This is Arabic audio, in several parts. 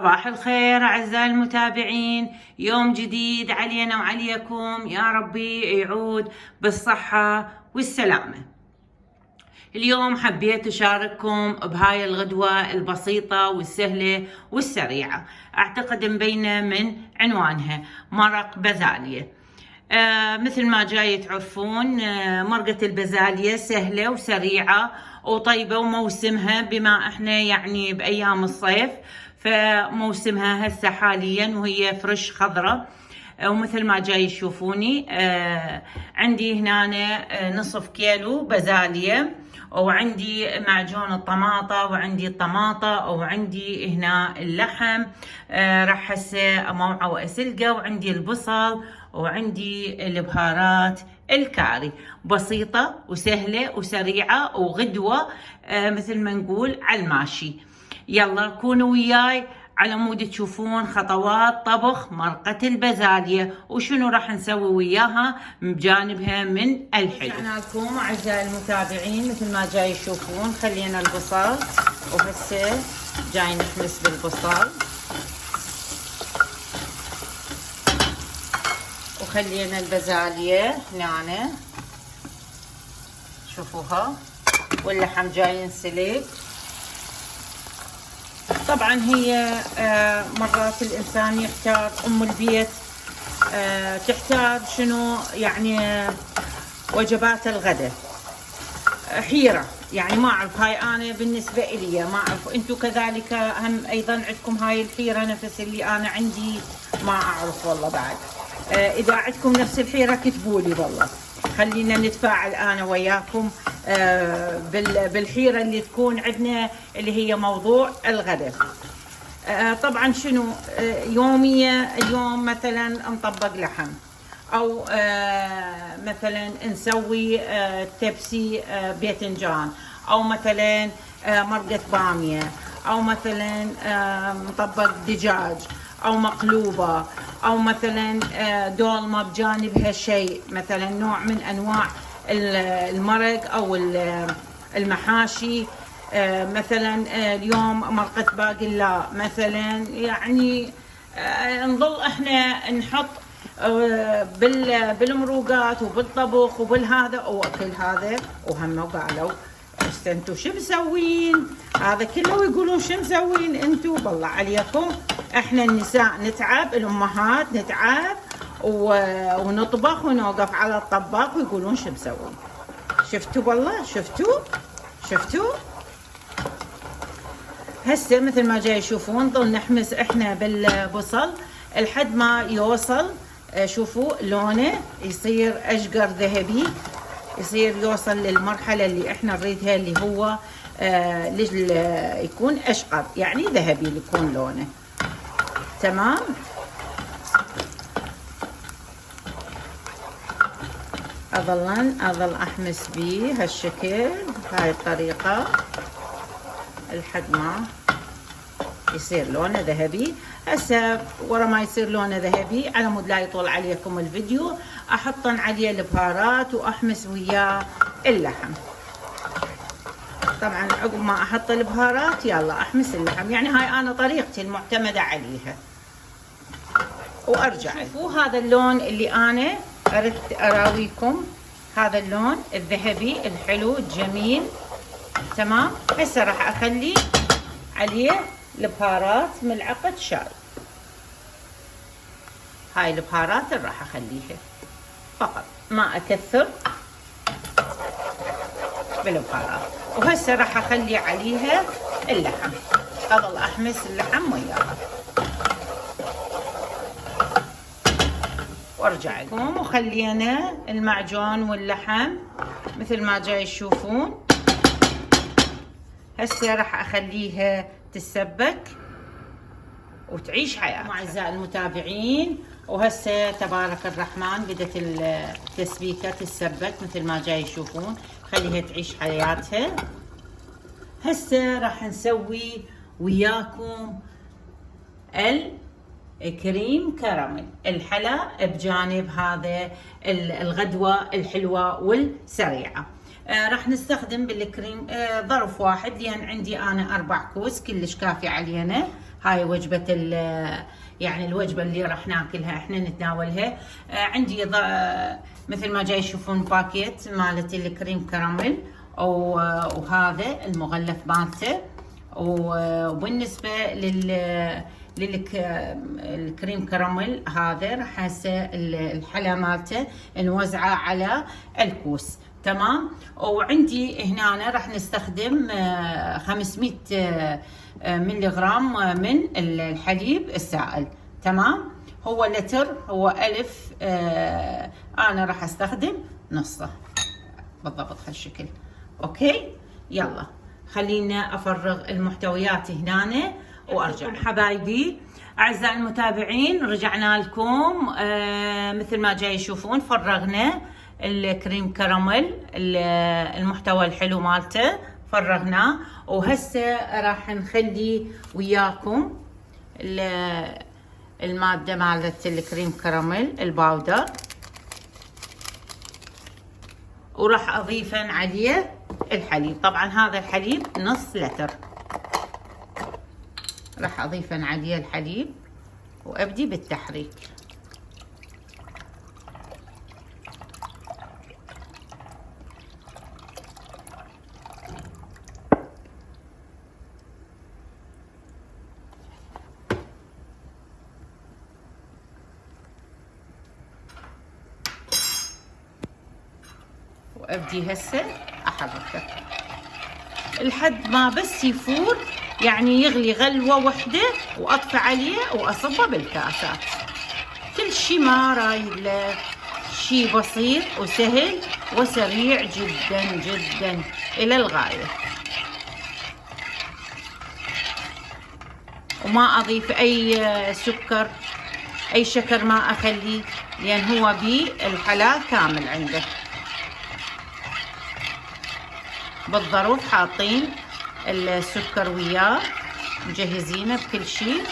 صباح الخير أعزائي المتابعين، يوم جديد علينا وعليكم، يا ربي يعود بالصحة والسلامة. اليوم حبيت أشارككم بهاي الغدوة البسيطة والسهلة والسريعة، أعتقد مبينة من عنوانها مرق بازالية. مثل ما جاي تعرفون، مرقة البازالية سهلة وسريعة وطيبة وموسمها، بما احنا يعني بأيام الصيف فموسمها هسه حاليا وهي فريش خضرة. ومثل ما جاي تشوفوني عندي هنا نصف كيلو بازالية، وعندي معجون الطماطة، وعندي الطماطة، وعندي هنا اللحم راح هسه اموعه واسلقه، وعندي البصل، وعندي البهارات الكاري. بسيطة وسهلة وسريعة وغدوة مثل ما نقول على الماشي. يلا كونوا وياي على مود تشوفون خطوات طبخ مرقة البازالية وشنو راح نسوي وياها بجانبها من الحلو. رجعنا لكم أعزائي المتابعين، مثل ما جاي تشوفون خلينا البصل، وهسه جاي نحمس بالبصل، وخلينا البازالية هنا شوفوها، واللحم جاي ينسلق. طبعا هي مرات الانسان يحتار، ام البيت تحتار شنو يعني وجبات الغداء، حيرة يعني ما اعرف. هاي انا بالنسبة الي ما اعرف، انتو كذلك هم ايضا عندكم هاي الحيرة نفس اللي انا عندي؟ ما اعرف والله. بعد اذا عندكم نفس الحيرة كتبوا لي والله، خلينا نتفاعل انا وياكم بالحيرة اللي تكون عندنا اللي هي موضوع الغداء. طبعا شنو يومية، اليوم مثلا نطبق لحم، او مثلا نسوي تبسي باذنجان، او مثلا مرقة بامية، او مثلا نطبق دجاج، او مقلوبة، او مثلا دولمة بجانبها شيء، مثلا نوع من انواع المرق او المحاشي. مثلا اليوم مرقة باقلا مثلا، يعني نظل احنا نحط بالمروقات وبالطبخ وبالهذا واكل هذا. وهم قالوا انتو شو مسوين هذا كله، ويقولون شو مسوين انتو؟ بالله عليكم احنا النساء نتعب، الامهات نتعب ونطبخ ونوقف على الطباخ ويقولون شو مسوين. شفتوا والله، شفتوا هسه مثل ما جاي يشوفون نظل نحمس احنا بالبصل لحد ما يوصل، شوفوا لونه يصير اشقر ذهبي، يصير يوصل للمرحله اللي احنا نريدها، اللي هو يكون اشقر يعني ذهبي يكون لونه تمام. اظل احمس بيه هالشكل، هاي الطريقه لحد ما يصير لونه ذهبي. هسه ورا ما يصير لونه ذهبي، على مود لا يطول عليكم الفيديو، احطن عليه البهارات واحمس وياه اللحم. طبعا عقب ما احط البهارات يلا احمس اللحم، يعني هاي انا طريقتي المعتمده عليها. وارجع شوفوا هذا اللون اللي انا اردت اراويكم، هذا اللون الذهبي الحلو الجميل تمام. هسه راح اخلي عليه البهارات ملعقة شاي، هاي البهارات اللي راح اخليها فقط، ما اكثر بالبهارات. وهسه راح اخلي عليها اللحم، اظل احمس اللحم وياها وارجع لكم. وخلينا المعجون واللحم مثل ما جاي تشوفون. هسه راح اخليها تتسبك وتعيش حياتها اعزائي المتابعين. وهسه تبارك الرحمن بدت التسبيكه تتسبك مثل ما جاي تشوفون، خليها تعيش حياتها. هسه راح نسوي وياكم الكريم كراميل، الحلا بجانب هذا الغدوه الحلوه والسريعه. راح نستخدم بالكريم ظرف واحد، لان عندي انا 4 كوس كلش كافي علينا. هاي وجبة يعني الوجبة اللي راح ناكلها احنا نتناولها. عندي مثل ما جاي تشوفون باكيت مالت الكريم كراميل، وهذا المغلف مالته. وبالنسبة للكريم كراميل هذا راح هسه الحلا مالته نوزعه على الكوس. تمام. وعندي هنا راح نستخدم 500 ملغرام من الحليب السائل. تمام. هو لتر، هو 1000، انا راح استخدم نصه بالضبط هالشكل. اوكي، يلا خلينا افرغ المحتويات هنا وارجع. حبايبي اعزائي المتابعين، رجعنا لكم. مثل ما جاي تشوفون فرغنا الكريم كراميل، المحتوى الحلو مالته فرغناه، وهسه راح نخلي وياكم المادة مالت الكريم كراميل الباودر، وراح اضيف عليه الحليب. طبعا هذا الحليب نص لتر، راح اضيف عليه الحليب وابدي بالتحريك. وابدي هسه احركه لحد ما بس يفور، يعني يغلي غلوة واحدة، واطفي عليه واصبه بالكاسات. كل شي ما رايد له، شي بسيط وسهل وسريع جدا جدا الى الغاية. وما اضيف اي سكر، اي شكر ما اخليه، لان هو بالحلا كامل عنده. بالظروف حاطين السكر وياه، مجهزينه بكل شيء،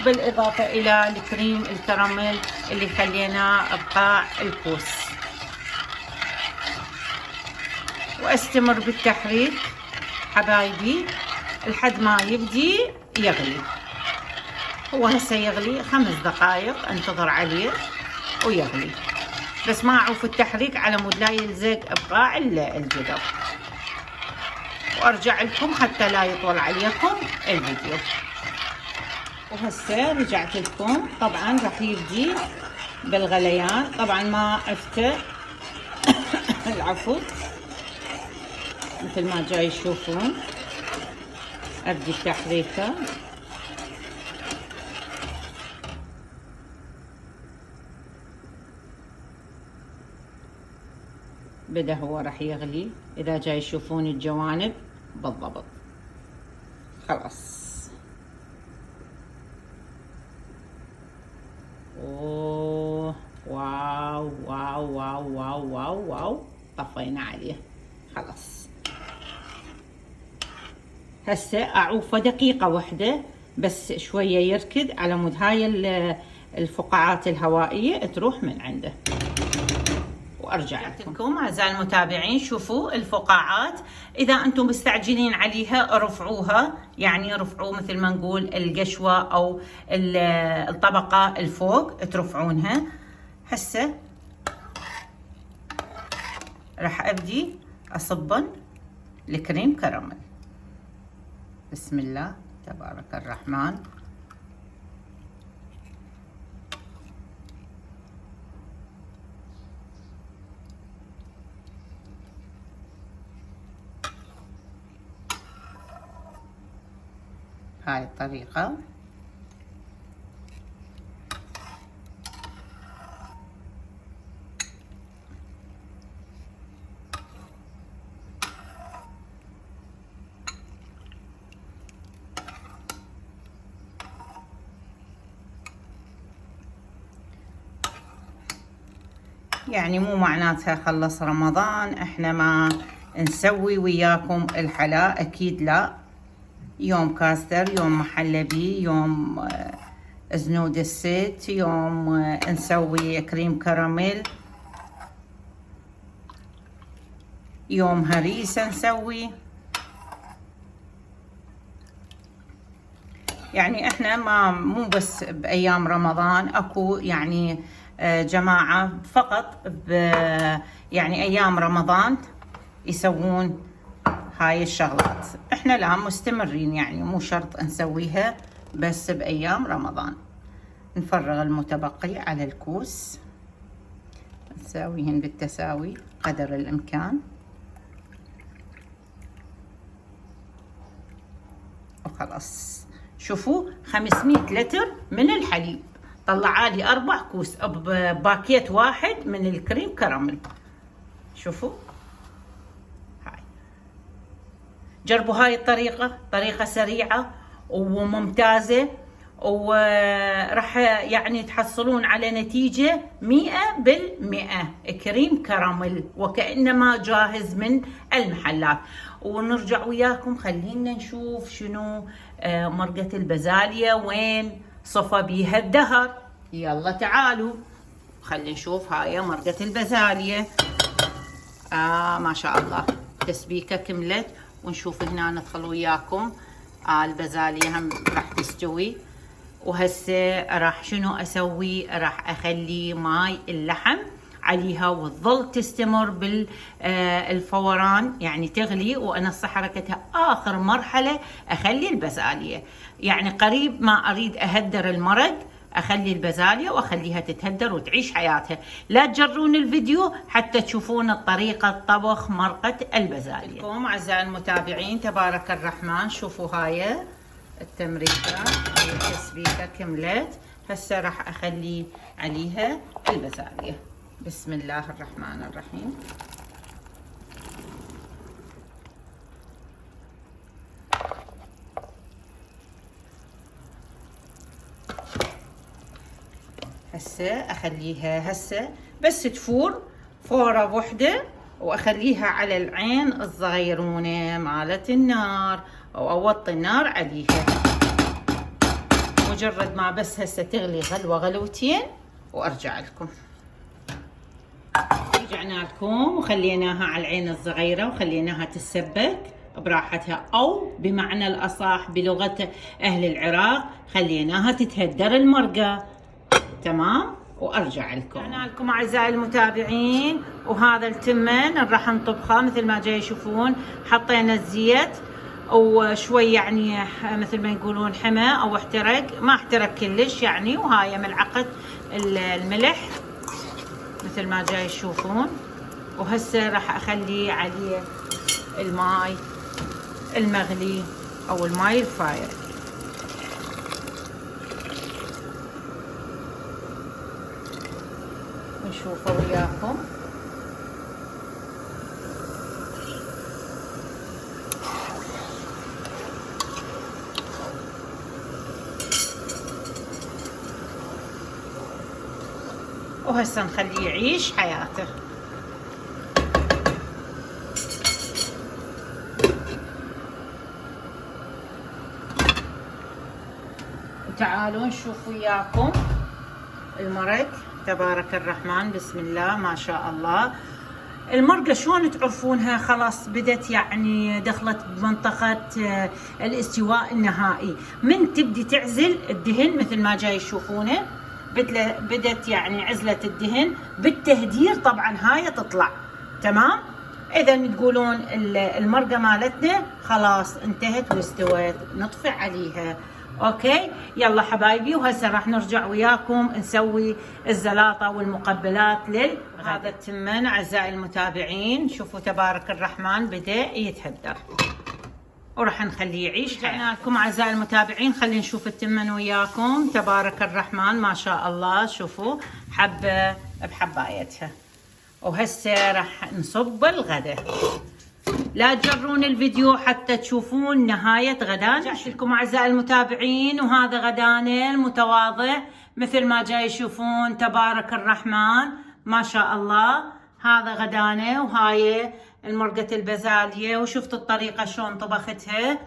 بالاضافه الى الكريم الكراميل اللي خليناه بقاع الكوس. واستمر بالتحريك حبايبي لحد ما يبدي يغلي. هو هسه يغلي 5 دقائق، انتظر عليه ويغلي، بس ما اعوف التحريك على مود لا يلزق بقاع الجدر. وارجع لكم حتى لا يطول عليكم الفيديو. وهسه رجعت لكم. طبعا راح يبدي بالغليان، طبعا ما افتح العفو، مثل ما جاي تشوفون ابدي التحريكه. بدا هو راح يغلي، اذا جاي تشوفون الجوانب بالضبط. خلاص. اوه واو واو واو واو واو واو، طفينا عليه. خلاص هسه اعوفه دقيقة واحدة بس شوية يركد، على مود هاي الفقاعات الهوائية تروح من عنده. وارجع لكم اعزائي المتابعين. شوفوا الفقاعات، اذا انتم مستعجلين عليها رفعوها، يعني رفعوا مثل ما نقول القشوه او الطبقه الفوق ترفعونها. هسه راح ابدي اصبن الكريم كراميل. بسم الله تبارك الرحمن. هاي الطريقة. يعني مو معناتها خلص رمضان احنا ما نسوي وياكم الحلا، اكيد لا. يوم كاستر، يوم محلبي، يوم زنود الست، يوم نسوي كريم كراميل، يوم هريسة نسوي. يعني احنا مو بس بايام رمضان، اكو يعني جماعة فقط يعني ايام رمضان يسوون هاي الشغلات. احنا لا، مستمرين، يعني مو شرط نسويها بس بايام رمضان. نفرغ المتبقي على الكوس، نساويهن بالتساوي قدر الامكان، وخلاص. شوفوا 500 لتر من الحليب طلعالي 4 كوس بباكيت واحد من الكريم كراميل. شوفوا هاي، جربوا هاي الطريقة، طريقة سريعة وممتازة، وراح يعني تحصلون على نتيجة 100%. كريم كراميل وكأنما جاهز من المحلات. ونرجع وياكم، خلينا نشوف شنو مرقة البازاليا وين صفى بيها الدهر. يلا تعالوا خلينا نشوف. هاي مرقة البازاليا، ما شاء الله تسبيكة كملت. ونشوف هنا ندخل وياكم البازاليا هم راح تستوي. وهسه راح شنو اسوي؟ راح اخلي ماي اللحم عليها وتظل تستمر بالفوران، يعني تغلي، وانص حركتها. اخر مرحله اخلي البازاليا، يعني قريب ما اريد اهدر المرق اخلي البازاليا واخليها تتهدر وتعيش حياتها. لا تجرون الفيديو حتى تشوفون الطريقه طبخ مرقه البازاليا. اعزائي المتابعين تبارك الرحمن، شوفوا هاي التمريكه، هاي التسبيكه كملت. هسه راح اخلي عليها البازاليا. بسم الله الرحمن الرحيم. هسه اخليها هسه بس تفور فورة وحدة، واخليها على العين الصغيرونة مالت النار، او اوطي النار عليها. مجرد ما بس هسه تغلي غلوة غلوتين وارجع لكم. رجعنا لكم وخليناها على العين الصغيرة وخليناها تسبك براحتها، او بمعنى الاصح بلغة اهل العراق خليناها تتهدر المرقة. تمام، وارجع لكم. رجعنا لكم اعزائي المتابعين، وهذا التمن راح نطبخه مثل ما جاي تشوفون. حطينا الزيت وشوي يعني مثل ما يقولون حمى او احترق، ما احترق كلش يعني. وهاي ملعقة الملح مثل ما جاي تشوفون. وهسه راح اخلي عليه الماي المغلي او الماي الفاير. نشوفه وياكم. وهسه نخليه يعيش حياته. وتعالوا نشوف وياكم المرق تبارك الرحمن. بسم الله ما شاء الله. المرقة شلون تعرفونها خلاص بدت يعني دخلت بمنطقة الاستواء النهائي؟ من تبدي تعزل الدهن مثل ما جاي تشوفونه، بدت يعني عزلة الدهن بالتهدير. طبعا هاي تطلع تمام. اذا تقولون المرقة مالتنا خلاص انتهت واستوت، نطفي عليها. اوكي يلا حبايبي، وهسه راح نرجع وياكم نسوي الزلاطه والمقبلات هذا التمن. اعزائي المتابعين شوفوا تبارك الرحمن بدا يتهدر وراح نخليه يعيش. رجعنا لكم اعزائي المتابعين، خلينا نشوف التمن وياكم. تبارك الرحمن ما شاء الله، شوفوا حبه بحبايتها. وهسه راح نصب الغداء. لا تجرون الفيديو حتى تشوفون نهاية غدانا. رجعت لكم اعزائي المتابعين، وهذا غدانا المتواضع مثل ما جاي يشوفون. تبارك الرحمن ما شاء الله. هذا غدانا، وهاي المرقة البازاليا، وشفتوا الطريقة شلون طبختها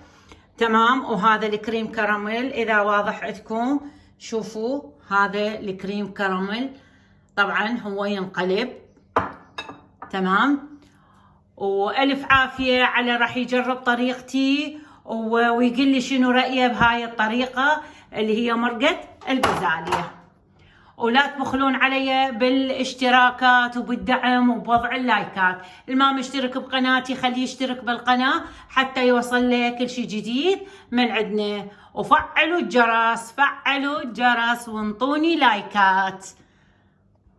تمام. وهذا الكريم كراميل اذا واضح عندكم، شوفوا هذا الكريم كراميل طبعا هو ينقلب تمام. والف عافيه على راح يجرب طريقتي ويقول لي شنو رأيه بهاي الطريقة اللي هي مرقة البازالية. ولا تبخلون علي بالاشتراكات وبالدعم وبوضع اللايكات. الما مشترك بقناتي خليه يشترك بالقناة حتى يوصل له كل شيء جديد من عندنا. وفعلوا الجرس، فعلوا الجرس وانطوني لايكات.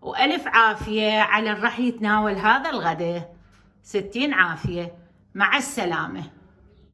وألف عافية على اللي راح يتناول هذا الغداء. 60 عافية. مع السلامة.